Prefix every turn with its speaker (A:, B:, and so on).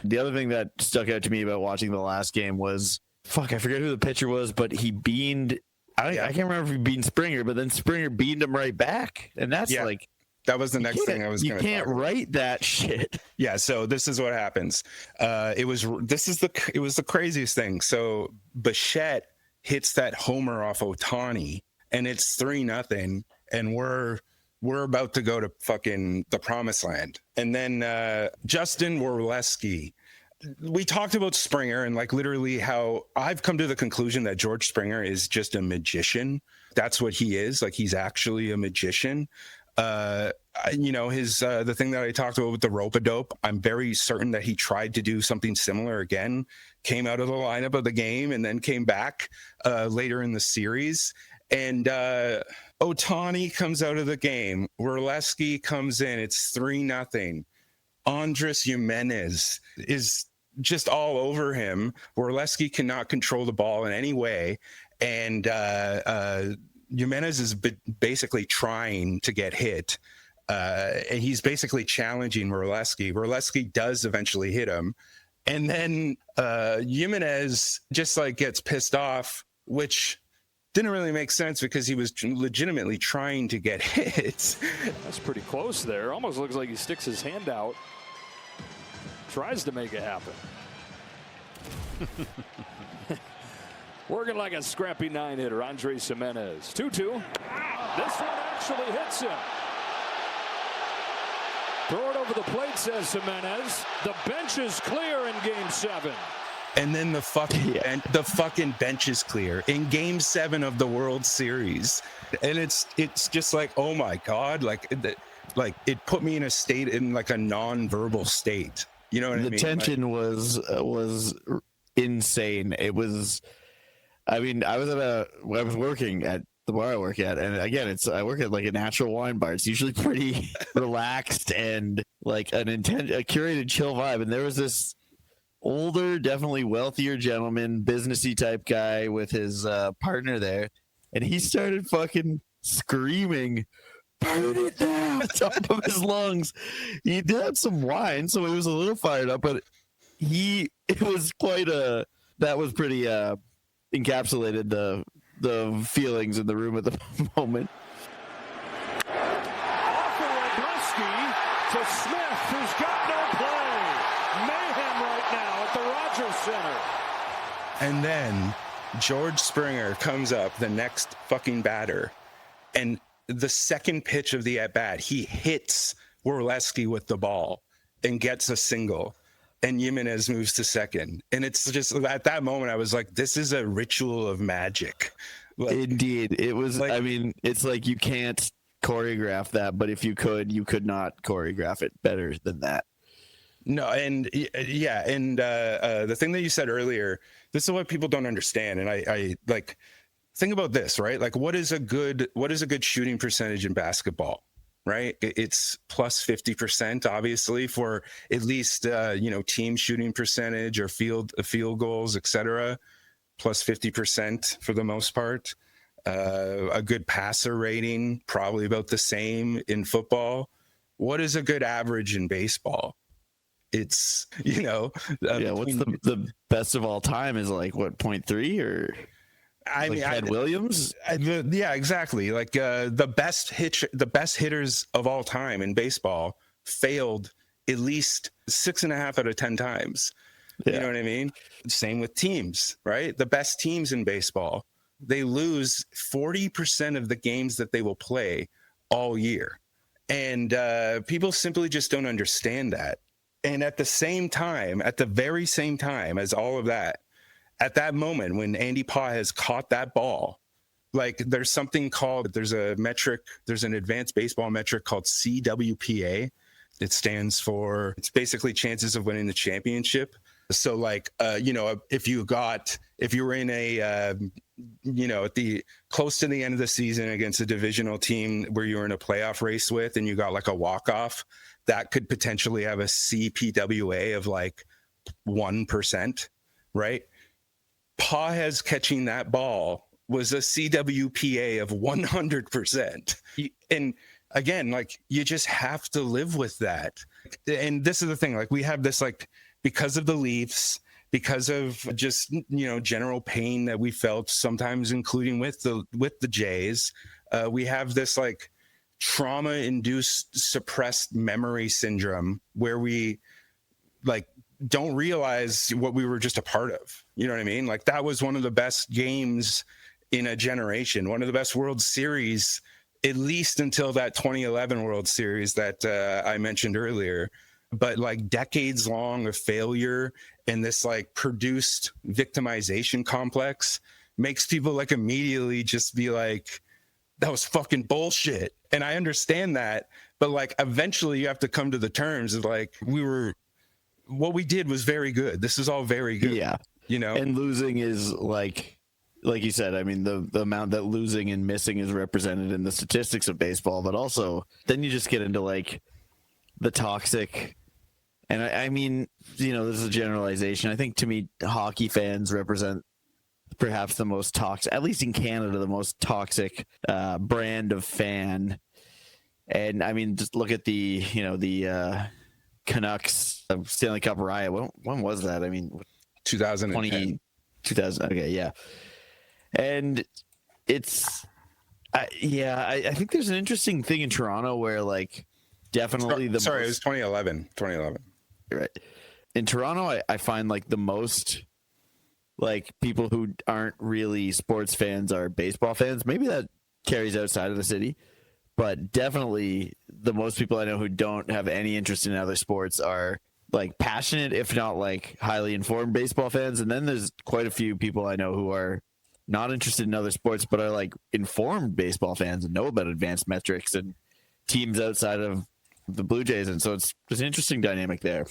A: The other thing that stuck out to me about watching the last game was, I forget who the pitcher was, but he beaned, I can't remember if he beaned Springer, but then Springer beaned him right back. And that's
B: that was the next thing I was going to talk about. You can't
A: write that shit.
B: Yeah, so this is what happens. It was the craziest thing. So Bichette hits that homer off Ohtani, and it's 3-0, and we're about to go to fucking the promised land. And then Justin Werleski. We talked about Springer and like literally how I've come to the conclusion that George Springer is just a magician. That's what he is. Like, he's actually a magician. His the thing that I talked about with the rope-a-dope, I'm very certain that he tried to do something similar again, came out of the lineup of the game, and then came back later in the series. And Ohtani comes out of the game. Werleski comes in. It's 3-0. Andrés Giménez is just all over him. Werleski cannot control the ball in any way. And Giménez is basically trying to get hit. And he's basically challenging Werleski. Werleski does eventually hit him. And then Giménez just like gets pissed off, which didn't really make sense because he was legitimately trying to get hit.
C: That's pretty close there. Almost looks like he sticks his hand out. Tries to make it happen. Working like a scrappy 9-hitter, Andrés Giménez. 2-2. This one actually hits him. Throw it over the plate, says Giménez. The bench is clear in Game 7.
B: And then the fucking bench is clear in Game 7 of the World Series. And it's just like, oh my God, like it put me in a state, in like a non-verbal state. You know what I mean?
A: The tension was insane. It was, I was working at the bar I work at, and again, I work at like a natural wine bar. It's usually pretty relaxed and like a curated chill vibe. And there was this older, definitely wealthier gentleman, businessy type guy with his partner there, and he started fucking screaming, "Burn it down!" top of his lungs. He did have some wine, so he was a little fired up, but it was that was pretty encapsulated the feelings in the room at the moment.
C: Off of Werleski to Smith, who's got no play. Mayhem right now at the Rogers Center.
B: And then George Springer comes up, the next fucking batter, and the second pitch of the at-bat, he hits Werleski with the ball and gets a single, and Giménez moves to second. And it's just, at that moment, I was like, this is a ritual of magic. Like,
A: indeed. It was, like, I mean, it's like you can't choreograph that, but if you could not choreograph it better than that.
B: No, and yeah, and the thing that you said earlier, this is what people don't understand, and I like, think about this, right? Like, what is a good shooting percentage in basketball, right? It's plus 50%, obviously, for at least team shooting percentage or field goals, etc. Plus 50% for the most part. A good passer rating, probably about the same in football. What is a good average in baseball? It's
A: what's the best of all time is like what, 0.3 or? I mean, Ted Williams.
B: Yeah, exactly. Like the best hitters of all time in baseball failed at least 6.5 out of 10 times. Yeah. You know what I mean? Same with teams, right? The best teams in baseball, they lose 40% of the games that they will play all year, and people simply just don't understand that. And at the very same time as all of that, at that moment when Andy Pah has caught that ball, like there's an advanced baseball metric called CWPA. It stands for, it's basically chances of winning the championship. So like, if you were in at the close to the end of the season against a divisional team where you were in a playoff race with, and you got like a walk-off, that could potentially have a CPWA of like 1%, right? Paez catching that ball was a CWPA of 100%. And again, like, you just have to live with that. And this is the thing, like, we have this like because of the Leafs, because of just, general pain that we felt sometimes, including with the Jays. We have this like trauma-induced suppressed memory syndrome where we like don't realize what we were just a part of. You know what I mean? Like that was one of the best games in a generation, one of the best World Series, at least until that 2011 World Series that I mentioned earlier. But like decades long of failure and this like produced victimization complex makes people like immediately just be like, that was fucking bullshit. And I understand that, but like eventually you have to come to the terms of like, what we did was very good. This is all very good.
A: Yeah. And losing is like you said, I mean, the amount that losing and missing is represented in the statistics of baseball, but also then you just get into like the toxic. And I mean, this is a generalization. I think to me, hockey fans represent perhaps the most toxic, at least in Canada, the most toxic brand of fan. And I mean, just look at the Canucks Stanley Cup riot. When was that? I mean,
B: 2010.
A: 2000. Okay, yeah. And it's, I think there's an interesting thing in Toronto where like definitely
B: it was 2011. 2011.
A: Right. In Toronto, I find like the most like people who aren't really sports fans are baseball fans. Maybe that carries outside of the city, but definitely the most people I know who don't have any interest in other sports are like passionate, if not like highly informed baseball fans. And then there's quite a few people I know who are not interested in other sports, but are like informed baseball fans and know about advanced metrics and teams outside of the Blue Jays. And so it's an interesting dynamic there.